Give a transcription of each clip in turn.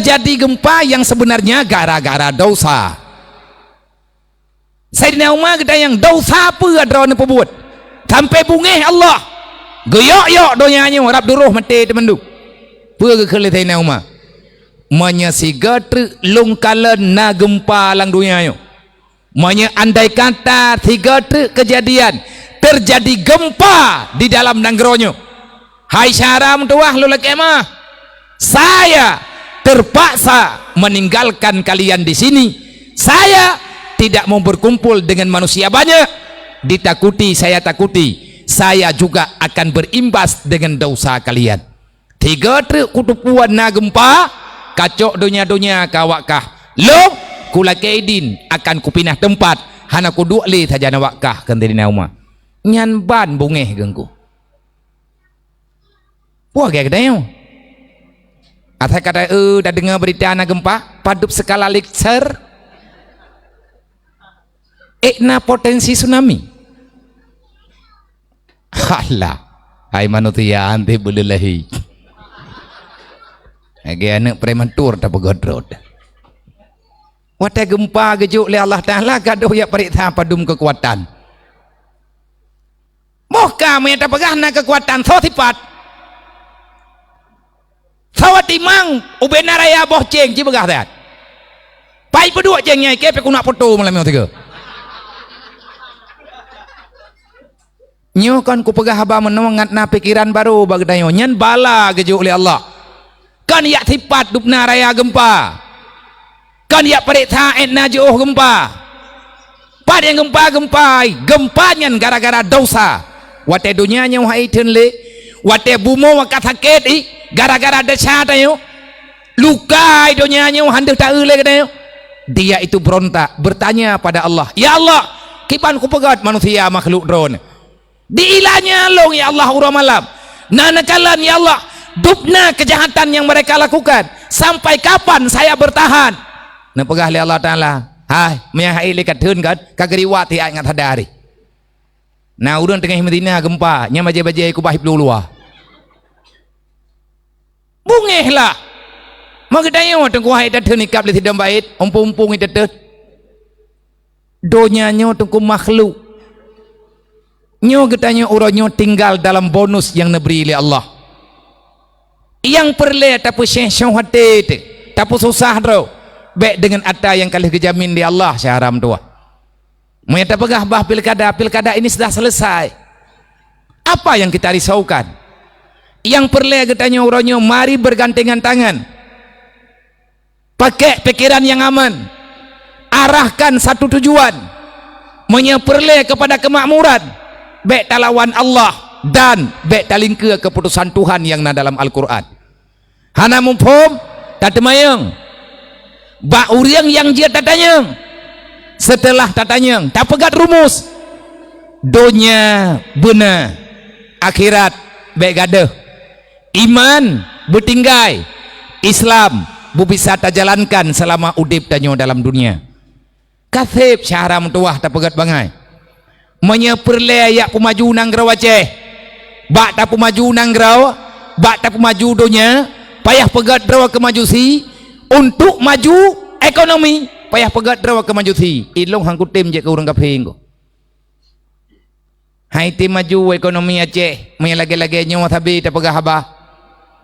terjadi gempa yang sebenarnya gara-gara dosa. Sayyidina Umar kata yang dosa apa ada nak buat sampai bungih Allah goyok-yok donyanya rap duruh mati teman tu apa ke Sayyidina Umar menyesiga lungkalan na gempa lang dunia andai kata 3 kejadian terjadi gempa di dalam nangronyo, hai syaram tuah lu laki mah saya terpaksa meninggalkan kalian di sini, saya tidak mau berkumpul dengan manusia banyak, saya takuti saya juga akan berimbas dengan dosa kalian. 3 kutupuan na gempa kacok dunia kawakkah lo kula kaidin akan kupinah tempat hana ku du'li saja na wakkah kan tadi nauma nyan ban bungeh gengku puah kayak gede atau kata dah dengar berita na gempa padup skala Richter ekna potensi tsunami halah hai manusia anti bululahi agak anak prematur tak begodrod watai gempa gejuk oleh Allah Ta'ala gaduh ya perintah padum kekuatan mohka mereka pegah na kekuatan so tipat sawatimang ubena raya boh ceng ci begah tak pai pedua cengnya ke pe kunak foto malam yang tiga nyo kan ku pegah haba menongat na pikiran baru bagdayo nyan bala gejuk oleh Allah kan ya tipat dupna raya gempa kan ya perintah etna jauh gempa pad yang gempa gara-gara dosa wate dunyanya wahai tenle wate bumo wakat sakit gara-gara dosa tayo lukai dunyanya handuk tak ule katayo dia itu berontak bertanya pada Allah ya Allah kipan ku pegat manusia makhluk drone diilanya long ya Allah urang malam nanakalan ya Allah dupna kejahatan yang mereka lakukan sampai kapan saya bertahan na pegah li Allah Ta'ala hai menyahai likat hun kan kageriwat ti ingat hadari na urang tengah Madinah gempa nya baje-baje ku bahib luar bungehlah magdayo tengku hai dadheun ikap li tidam bait umpung itu donyanya tengku makhluk nyo getanya uronyo tinggal dalam bonus yang diberi oleh Allah yang perle tapi syekh hati tapi susah bro baik dengan ada yang kali kejamin di Allah syaram tua mereka pegah bah pilkada ini sudah selesai apa yang kita risaukan yang perle getanya uronyo mari bergandengan tangan pakai pikiran yang aman arahkan satu tujuan menyeperle kepada kemakmuran baik talawan Allah dan baik talingke keputusan Tuhan yang na dalam Al-Quran hana mumpum tak temayang ba uriang yang dia tatanyang setelah tatanyang tak pegat rumus donya benar akhirat baik gaduh iman bertinggai Islam bu bisa tak jalankan selama udip tanyo dalam dunia kathib syaram tuah tak pegat bangai menyeperle yak pemaju nang grawaceh bak tak pemaju nang graw bak tak pemaju donya payah pegat drawa kemajusi untuk maju ekonomi payah pegat drawa kemajusi ilong hangku tim je ke urang kaping ko hai tim maju ekonomi Aceh me lagi-lagi nyo thabi ta pegah haba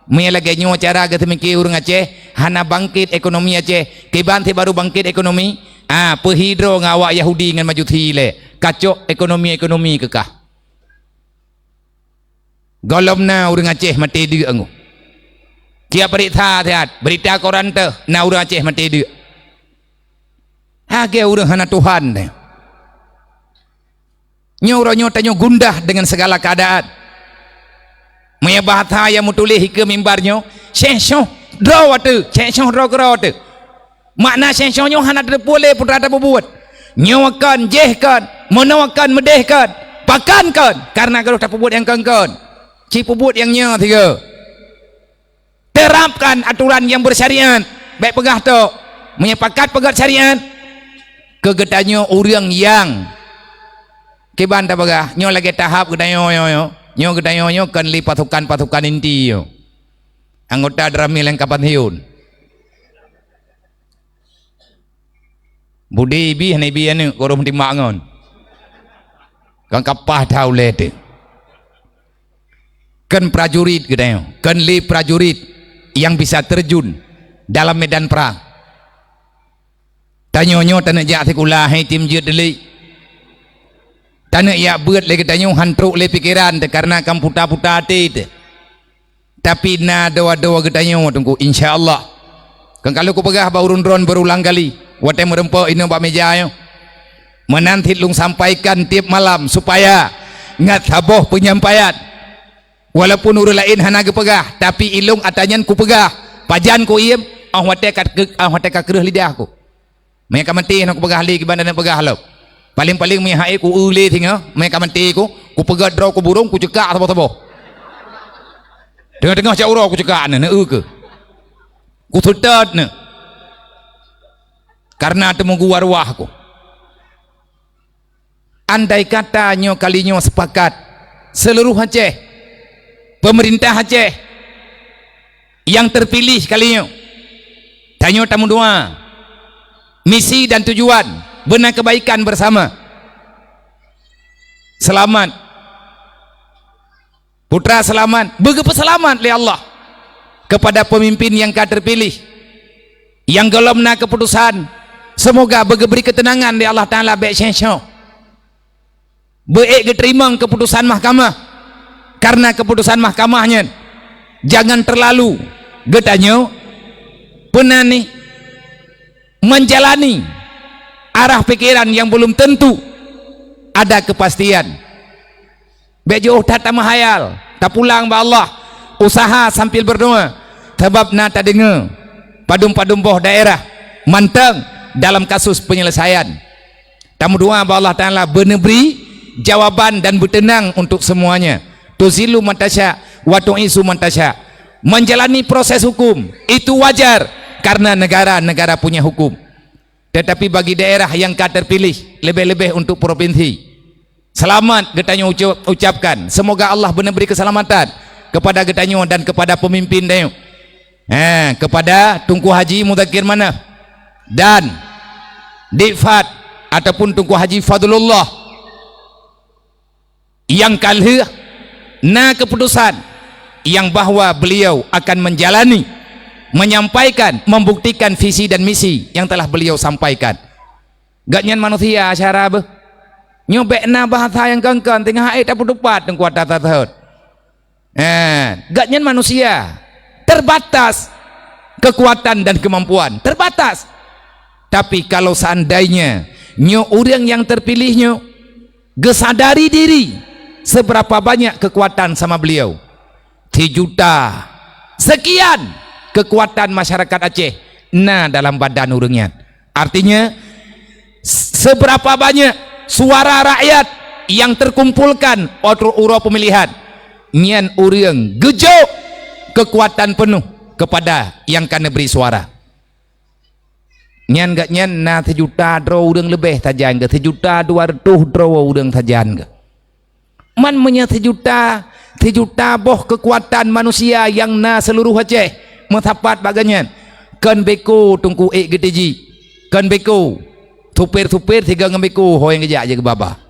me lagi nyo cara ga temiki urang Aceh hana bangkit ekonomi Aceh ke banti baru bangkit ekonomi pehidro ngawak Yahudi ngan majusi le kacok ekonomi kekah golomna urang Aceh mati dia angu kia berita koran teh na urang Aceh mati dia hage urang hana Tuhan deh nyo tanyo gundah dengan segala keadaan menyebah yang mutulih ke mimbarnyo syekh draw tu syekh draw tu makna syekh nyo hana boleh putra tak buat nyawakan jehkan menawakan medehkan pakankan karena kalau tak buat yang kengkan ci buat yang nya tiga terapkan aturan yang bersyariat baik pegah tu menyepakat pegat syariat kegetanyo urang yang kiban tak pegah nyo lagi tahap gedanyo nyo gedanyo kan li pasukan inti yo anggota dramil yang kapan hiun budi bi hani bi anu korom timak ngon kan kapah tahu lete kan prajurit gedanya kan li prajurit yang bisa terjun dalam medan perang tanyonyo tanah jak sekulah hai tim je deli tanah ya beut le getanyo hantruk le pikiran te karena kam puta-puta hati te tapi na doa-doa getanyo tunggu insyaallah kan kalau ku pegah baurun drone berulang kali wate merempo ino ba meja yo menanti lung sampaikan tiap malam supaya ngat haboh penyampaian walaupun urus lain hana ge pegah tapi ilung atanyan ku pegah pajan ku iem wate kat kereh lidahku mereka mati nak pegah li ke bandar pegah lo paling-paling mi hae ku ule thinga mereka mati ku pegah draw ku burung ku cekak tabo-tabo tengah-tengah cak urau ku cekak ne ke ku thutat ne karena temu warwahku andai katanya kalinya sepakat seluruh Aceh pemerintah Aceh yang terpilih kalinya tanya tamu doa misi dan tujuan benar kebaikan bersama selamat putra selamat begitu selamat oleh Allah kepada pemimpin yang terpilih yang gelomna keputusan semoga beri ketenangan di Allah Ta'ala baik syensyo baik diterima keputusan mahkamah karena keputusan mahkamahnya jangan terlalu getanyo penani menjalani arah pikiran yang belum tentu ada kepastian bejo tak mahayal tak pulang ba Allah usaha sambil berdoa sebab na tak dengar padum-padum boh daerah manteng dalam kasus penyelesaian tamu doa ba Allah Ta'ala benebri jawaban dan bertenang untuk semuanya tuzilu mantasya wa tu'isu mantasya menjalani proses hukum itu wajar karena negara punya hukum tetapi bagi daerah yang terpilih lebih-lebih untuk provinsi selamat getanyo ucapkan semoga Allah benar beri keselamatan kepada getanyo dan kepada pemimpin dayo kepada Tunku Haji Mudzakkir Manaf dan Difat ataupun Tunku Haji Fadlullah yang kalih na keputusan yang bahwa beliau akan menjalani menyampaikan membuktikan visi dan misi yang telah beliau sampaikan gaknyan manusia asyara be nyobek na bahasa yang kengkan tengah ayat apa dupat tengkuat tatat gaknyan manusia terbatas kekuatan dan kemampuan terbatas tapi kalau seandainya nyo orang yang terpilihnya gesadari diri seberapa banyak kekuatan sama beliau 3 juta sekian kekuatan masyarakat Aceh nah dalam badan urangnya artinya seberapa banyak suara rakyat yang terkumpulkan uro pemilihan nyan urang gejo kekuatan penuh kepada yang kan beri suara nyan gak nyan na 3 juta draw urang lebih tajan ke 3 juta 200 draw urang tajan ke man menya 3 juta boh kekuatan manusia yang na seluruh Aceh mentapat baganyan kan beko tungku GTG kan beko tupir tiga ngebeko ho yang gejak je ke baba